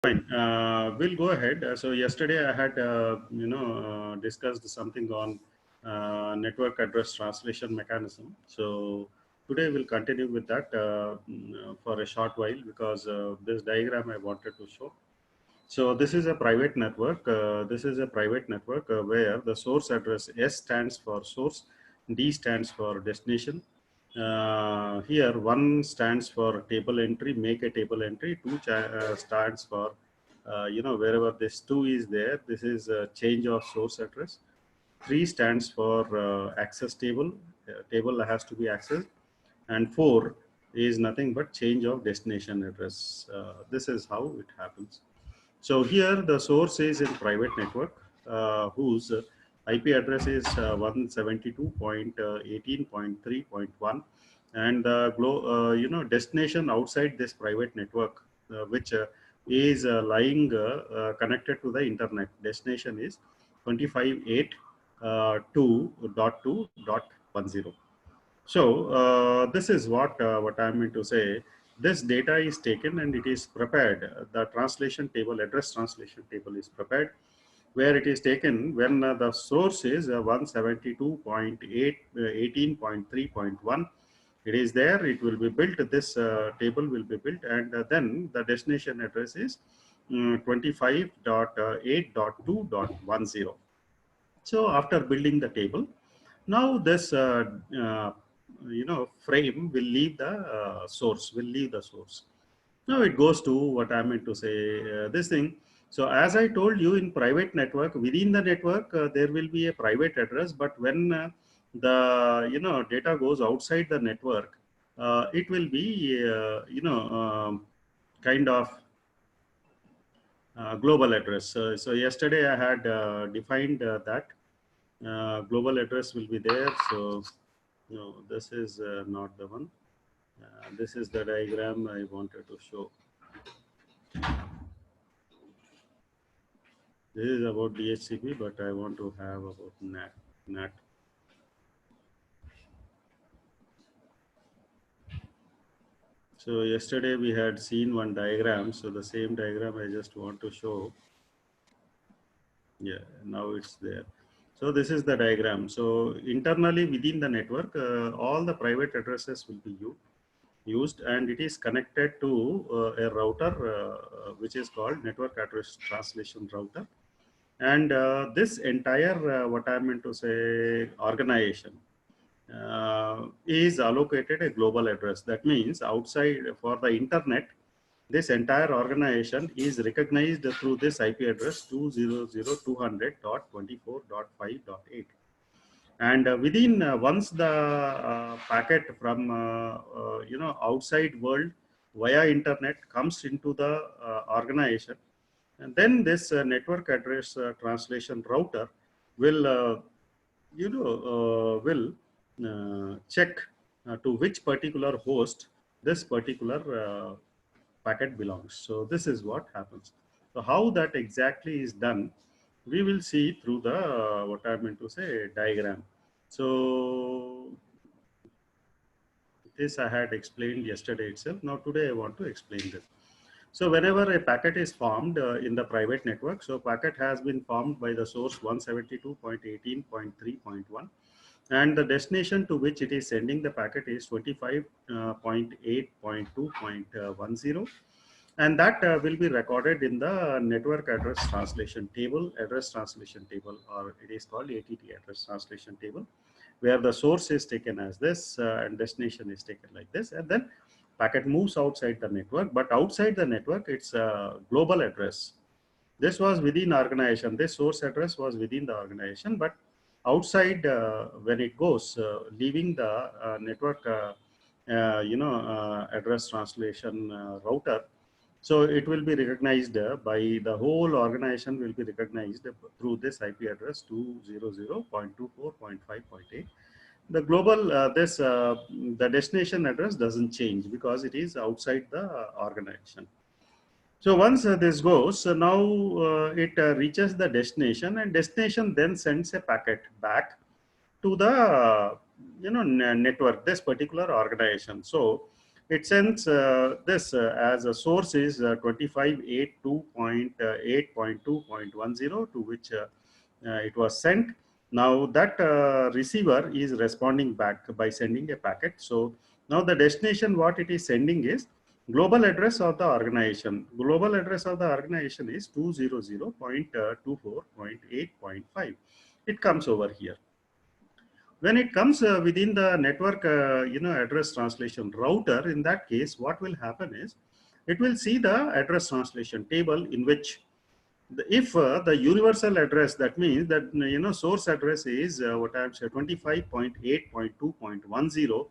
Fine. We'll go ahead. So yesterday I had, discussed something on network address translation mechanism. So today we'll continue with that for a short while because this diagram I wanted to show. So this is a private network. Where the source address S stands for source, D stands for destination. Here one stands for table entry, make a table entry. Two stands for wherever this two is there. This is a change of source address. Three stands for access table. Table has to be accessed, and four is nothing but change of destination address. This is how it happens. So here the source is in private network whose IP address is 172.18.3.1, and the destination outside this private network, which is lying connected to the internet. Destination is 25.8.2.10. So this is what I meant to say. This data is taken and it is prepared. The translation table, address translation table is prepared, where it is taken when the source is 172.18.3.1. It is there. It will be built. This table will be built, and then the destination address is 25.8.2.10. So after building the table, now this frame will leave the source. Now it goes to what I meant to say, this thing. So as I told you, in private network, within the network there will be a private address, but when the data goes outside the network, it will be kind of global address. So yesterday I had defined that global address will be there. So no, this is not the one. This is the diagram I wanted to show. This is about DHCP, but I want to have about NAT. So yesterday we had seen one diagram. So the same diagram I just want to show. Yeah, now it's there. So this is the diagram. So internally within the network, all the private addresses will be used, and it is connected to a router which is called network address translation router. And this entire what I meant to say organization is allocated a global address. That means outside for the internet, this entire organization is recognized through this IP address 200.200.24.5.8. And within once the packet from outside world via internet comes into the organization, and then this network address translation router will check to which particular host this particular packet belongs. So this is what happens. So how that exactly is done, we will see through the what I meant to say diagram. So this I had explained yesterday itself. Now today I want to explain this. So whenever a packet is formed in the private network, so packet has been formed by the source 172.18.3.1, and the destination to which it is sending the packet is 25.8.2.10, and that will be recorded in the network address translation table, or it is called ATT, address translation table, where the source is taken as this and destination is taken like this, and then packet moves outside the network. But outside the network, it's a global address. This was within organization. This source address was within the organization, but outside when it goes, leaving the network, address translation router. So it will be recognized by the whole organization will be recognized through this IP address 200.24.5.8. The global the destination address doesn't change because it is outside the organization. So once this goes, so now it reaches the destination, and destination then sends a packet back to the network, this particular organization. So It sends this as a source is 2582.8.2.10 to which it was sent. Now that receiver is responding back by sending a packet. So now the destination what it is sending is global address of the organization. Global address of the organization is 200.24.8.5. It comes over here. When it comes within the network address translation router, in that case what will happen is it will see the address translation table in which if the universal address, that means that source address is what I am saying 25.8.2.10,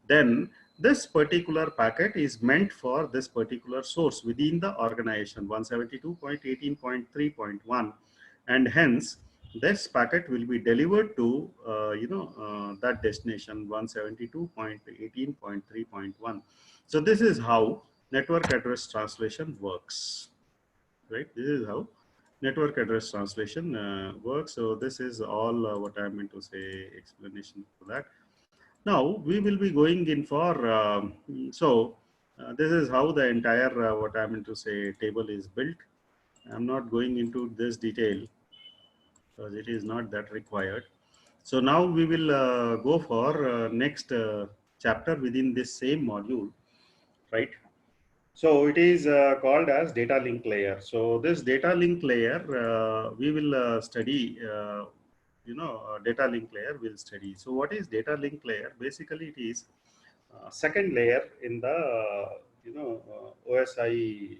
then this particular packet is meant for this particular source within the organization 172.18.3.1, and hence this packet will be delivered to that destination 172.18.3.1. So this is how network address translation works, right? This is how network address translation works. So this is all what I meant to say explanation for that. Now we will be going in for this is how the entire what I meant to say table is built. I'm not going into this detail because it is not that required. So now we will go for next chapter within this same module, right? So it is called as data link layer. So this data link layer, we will study, data link layer we'll study. So what is data link layer? Basically, it is second layer in the, OSI,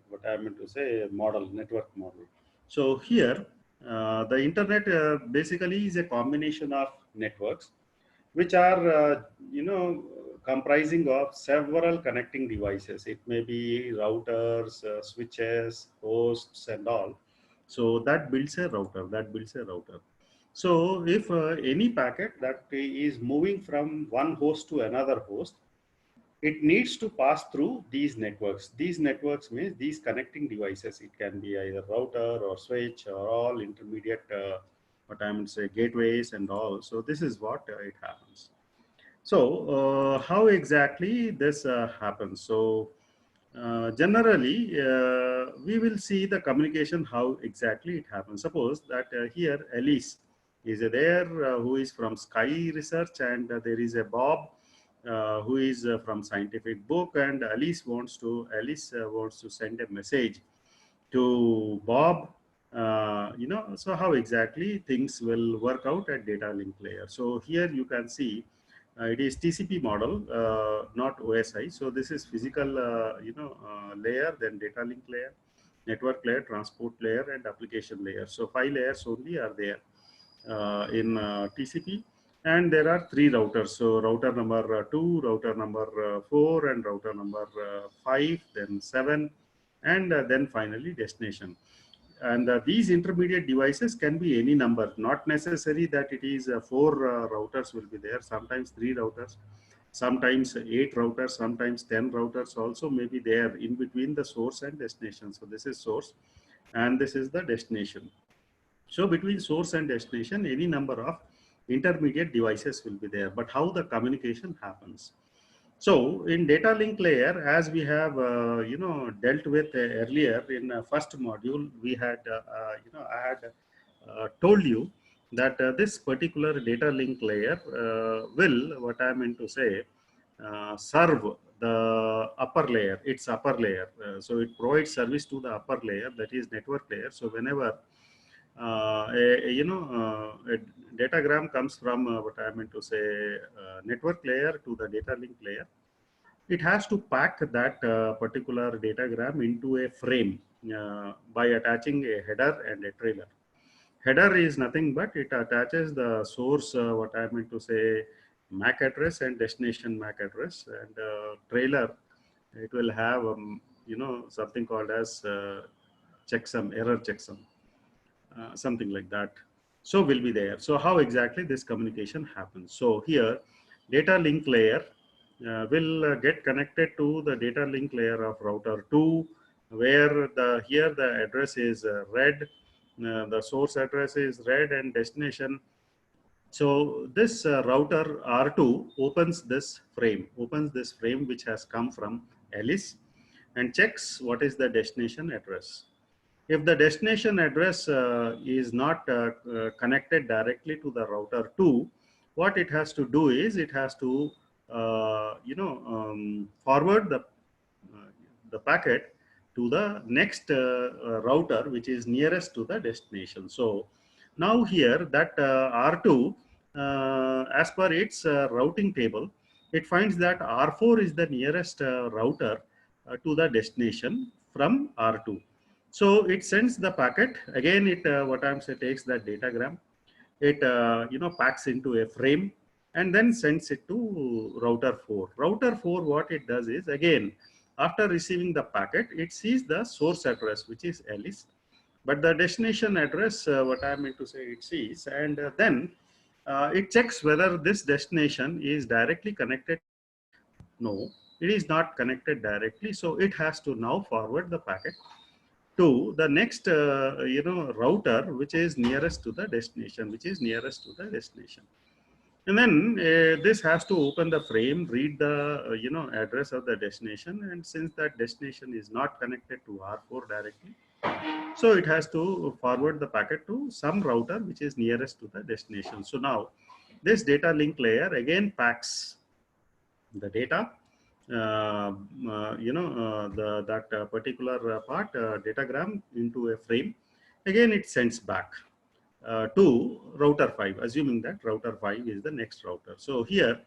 what I meant to say, model, network model. So here, the internet basically is a combination of networks which are comprising of several connecting devices. It may be routers, switches, hosts, and all. So that builds a router. So if any packet that is moving from one host to another host, it needs to pass through these networks. These networks means these connecting devices. It can be either router or switch or all intermediate what I would say gateways and all. So this is what it happens. So how exactly this happens? So generally, we will see the communication, how exactly it happens. Suppose that here Alice is there who is from Sky Research, and there is a Bob who is from Scientific Book, and Alice wants to send a message to Bob. So how exactly things will work out at data link layer. So here you can see it is TCP model, not OSI. So this is physical, layer, then data link layer, network layer, transport layer, and application layer. So 5 layers only are there in TCP. And there are 3 routers. So router number 2, router number 4, and router number 5, then 7, and then finally destination. And these intermediate devices can be any number, not necessary that it is 4 routers will be there. Sometimes 3 routers, sometimes 8 routers, sometimes 10 routers also may be there in between the source and destination. So this is source and this is the destination. So between source and destination, any number of intermediate devices will be there. But how the communication happens? So in data link layer, as we have dealt with earlier in first module, we had I had told you that this particular data link layer will, what I meant to say, serve the upper layer, its upper layer. So it provides service to the upper layer, that is network layer. So whenever a datagram comes from what I meant to say network layer to the data link layer, it has to pack that particular datagram into a frame by attaching a header and a trailer. Header is nothing but it attaches the source, what I meant to say, MAC address and destination MAC address, and trailer, it will have something called as checksum, error checksum, something like that. So will be there. So how exactly this communication happens? So here data link layer will get connected to the data link layer of router 2, where here the address is red, the source address is red, and destination So this router R2 opens this frame which has come from Alice, and checks what is the destination address. If the destination address is not connected directly to the router 2, what it has to do is it has to forward the packet to the next router which is nearest to the destination. So now here that R2, as per its routing table, it finds that R4 is the nearest router to the destination from R2. So it sends the packet again. It what I'm saying, takes that datagram, it packs into a frame and then sends it to router 4. Router 4, what it does is, again, after receiving the packet, it sees the source address which is Alice, but the destination address, what I meant to say, it sees, and then it checks whether this destination is directly connected. No, it is not connected directly, so it has to now forward the packet to the next router which is nearest to the destination, and then this has to open the frame, read the address of the destination, and since that destination is not connected to R4 directly, so it has to forward the packet to some router which is nearest to the destination. So now this data link layer again packs the data, that particular part, datagram, into a frame. Again, it sends back to router 5, assuming that router 5 is the next router. So here,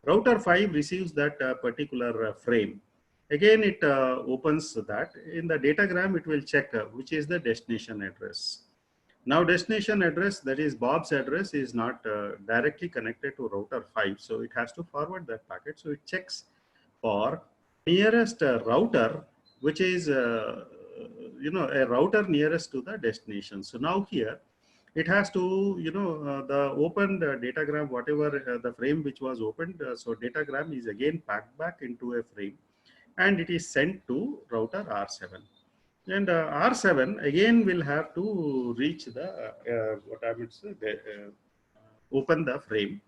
router 5 receives that particular frame. Again, it opens that. In the datagram, it will check which is the destination address. Now, destination address, that is Bob's address, is not directly connected to router 5. So it has to forward that packet. So it checks for nearest router, which is a router nearest to the destination. So now here it has to the opened datagram, whatever the frame which was opened, so datagram is again packed back into a frame and it is sent to router R7. And R7 again will have to reach the what I mean to say, open the frame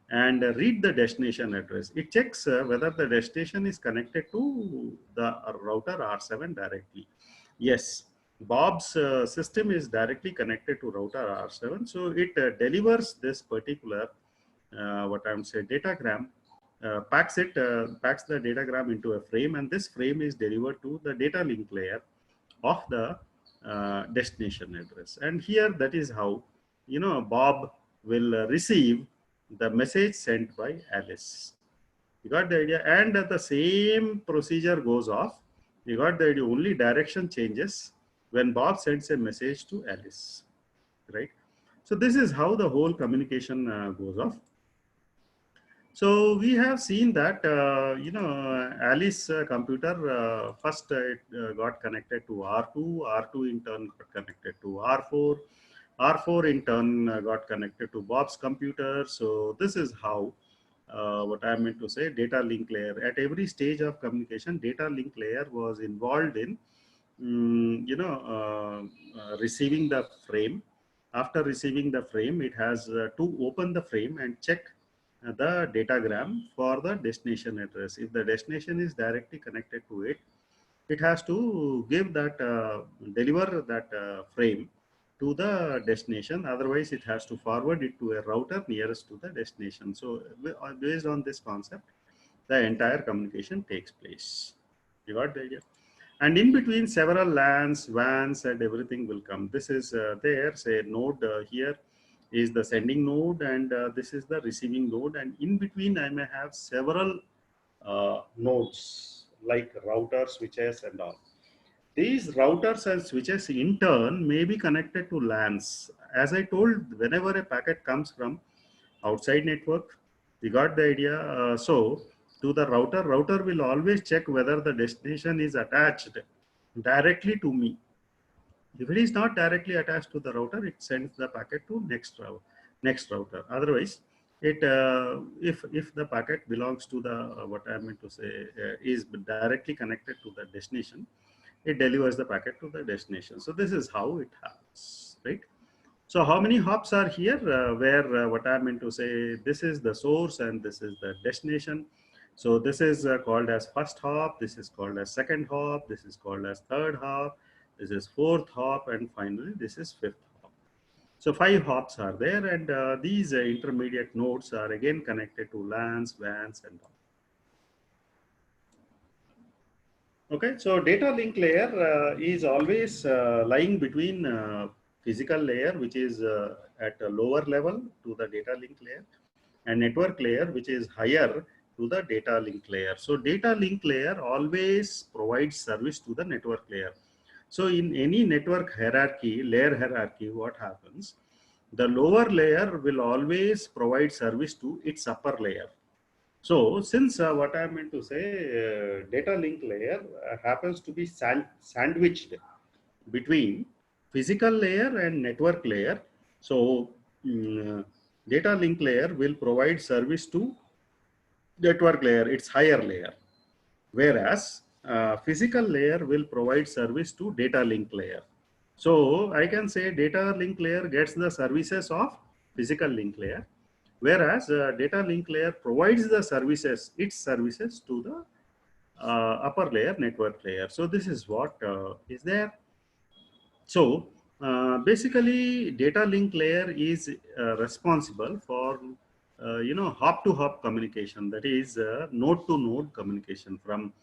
and read the destination address. It checks whether the destination is connected to the router R7 directly. Yes, Bob's system is directly connected to router R7, so it delivers this particular what I'm saying, datagram, packs the datagram into a frame, and this frame is delivered to the data link layer of the destination address. And here, that is how Bob will receive the message sent by Alice. You got the idea? And the same procedure goes off. You got the idea? Only direction changes when Bob sends a message to Alice, right? So this is how the whole communication goes off. So we have seen that Alice computer, first it got connected to R2, R2 in turn got connected to R4, R4 in turn got connected to Bob's computer. So this is how what I meant to say, data link layer. At every stage of communication, data link layer was involved in receiving the frame. After receiving the frame, it has to open the frame and check the datagram for the destination address. If the destination is directly connected to it, it has to give that deliver that frame to the destination. Otherwise, it has to forward it to a router nearest to the destination. So based on this concept, the entire communication takes place. You got the idea? And in between, several LANs, WANs, and everything will come. This is there, say node here is the sending node, and this is the receiving node. And in between, I may have several nodes like routers, switches, and all. These routers and switches in turn may be connected to LANs. As I told, whenever a packet comes from outside network, we got the idea. So to the router will always check whether the destination is attached directly to me. If it is not directly attached to the router, it sends the packet to next router. Otherwise, it if the packet belongs to the what I meant to say is directly connected to the destination, it delivers the packet to the destination. So this is how it happens, right? So how many hops are here? Where what I meant to say, this is the source and this is the destination. So this is called as first hop. This is called as second hop. This is called as third hop. This is fourth hop, and finally this is fifth hop. So five hops are there, and these intermediate nodes are again connected to LANs, WANs, and all. Okay, so data link layer is always lying between physical layer, which is at a lower level to the data link layer, and network layer, which is higher to the data link layer. So data link layer always provides service to the network layer. So in any network hierarchy, layer hierarchy, what happens? The lower layer will always provide service to its upper layer. So since what I meant to say, data link layer happens to be sandwiched between physical layer and network layer. So data link layer will provide service to network layer, its higher layer, whereas physical layer will provide service to data link layer. So I can say data link layer gets the services of physical link layer, whereas data link layer provides the services, its services to the upper layer, network layer. So this is what is there. So basically data link layer is responsible for hop to hop communication, that is node to node communication. From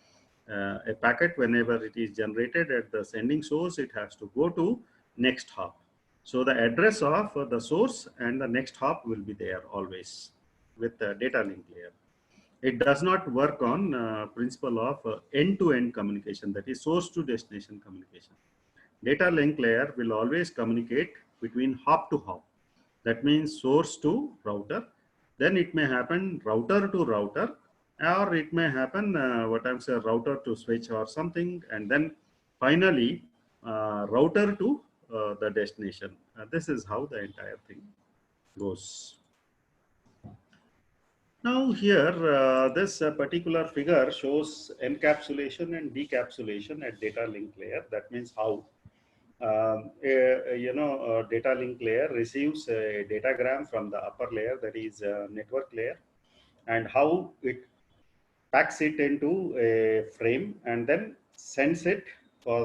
a packet, whenever it is generated at the sending source, it has to go to next hop. So the address of the source and the next hop will be there always with the data link layer. It does not work on principle of end-to-end communication, that is source to destination communication. Data link layer will always communicate between hop to hop. That means source to router. Then it may happen router to router, or it may happen what I'm saying, router to switch or something, and then finally router to the destination. This is how the entire thing goes. Now here, this particular figure shows encapsulation and decapsulation at data link layer. That means how data link layer receives a datagram from the upper layer, that is network layer, and how it packs it into a frame and then sends it for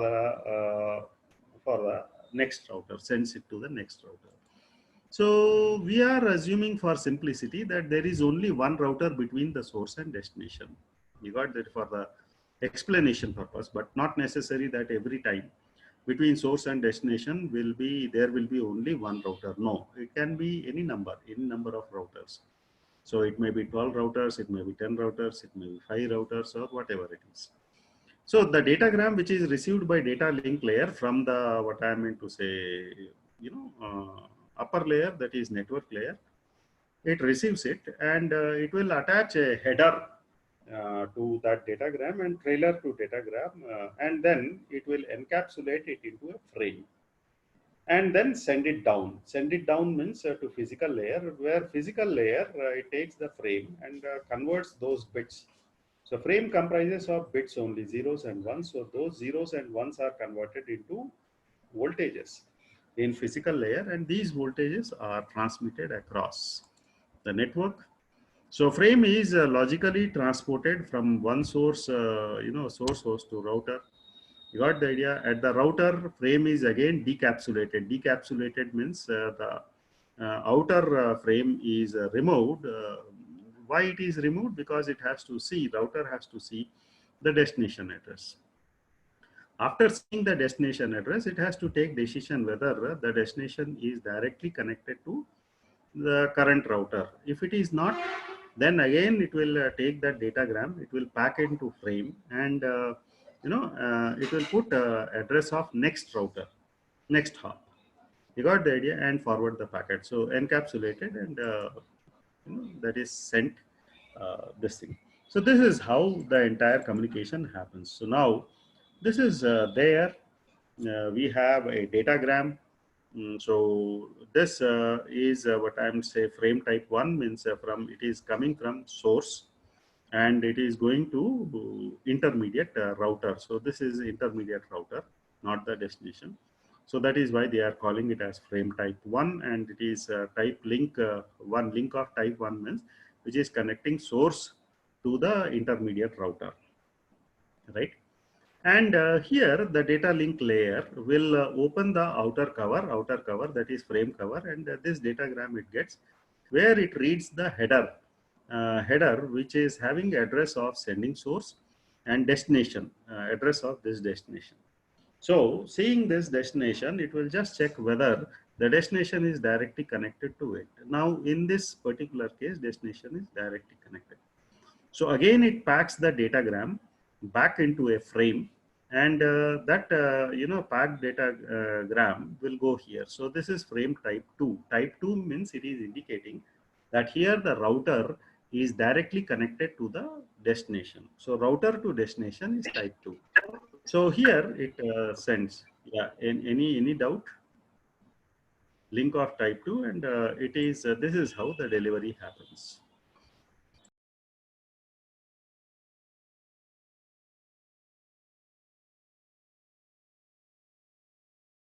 the next router, sends it to the next router. So we are assuming for simplicity that there is only one router between the source and destination. You got that for the explanation purpose, but not necessary that every time between source and destination there will be only one router. No, it can be any number of routers. So it may be 12 routers, it may be 10 routers, it may be 5 routers, or whatever it is. So the datagram which is received by data link layer from the, what I meant to say, upper layer, that is network layer, it receives it, and it will attach a header to that datagram and trailer to datagram, and then it will encapsulate it into a frame and then send it down. Send it down means to physical layer, where physical layer it takes the frame and converts those bits. So frame comprises of bits only, zeros and ones. So those zeros and ones are converted into voltages in physical layer, and these voltages are transmitted across the network. So frame is logically transported from one source, source host to router. You got the idea? At the router, frame is again decapsulated. Decapsulated means the outer frame is removed. Why it is removed? Because it has to see, router has to see the destination address. After seeing the destination address, it has to take decision whether the destination is directly connected to the current router. If it is not, then again it will take that datagram, it will pack it into frame, and it will put address of next router, next hop. You got the idea, and forward the packet. So encapsulated, and that is sent this thing. So this is how the entire communication happens. So now this is there. We have a datagram. So this is what I'm say frame type 1 means from it is coming from source and it is going to intermediate router. So this is intermediate router, not the destination. So that is why they are calling it as frame type 1, and it is type link 1. Link of type 1 means which is connecting source to the intermediate router, right? And here the data link layer will open the outer cover, that is frame cover, and this datagram it gets, where it reads the header which is having address of sending source and destination, address of this destination. So seeing this destination, it will just check whether the destination is directly connected to it. Now in this particular case, destination is directly connected. So again, it packs the datagram back into a frame, and that packed datagram will go here. So this is frame type 2. Type 2 means it is indicating that here the router is directly connected to the destination. So router to destination is type 2. So here it sends. Yeah. Any doubt? Link of type 2, and it is this is how the delivery happens.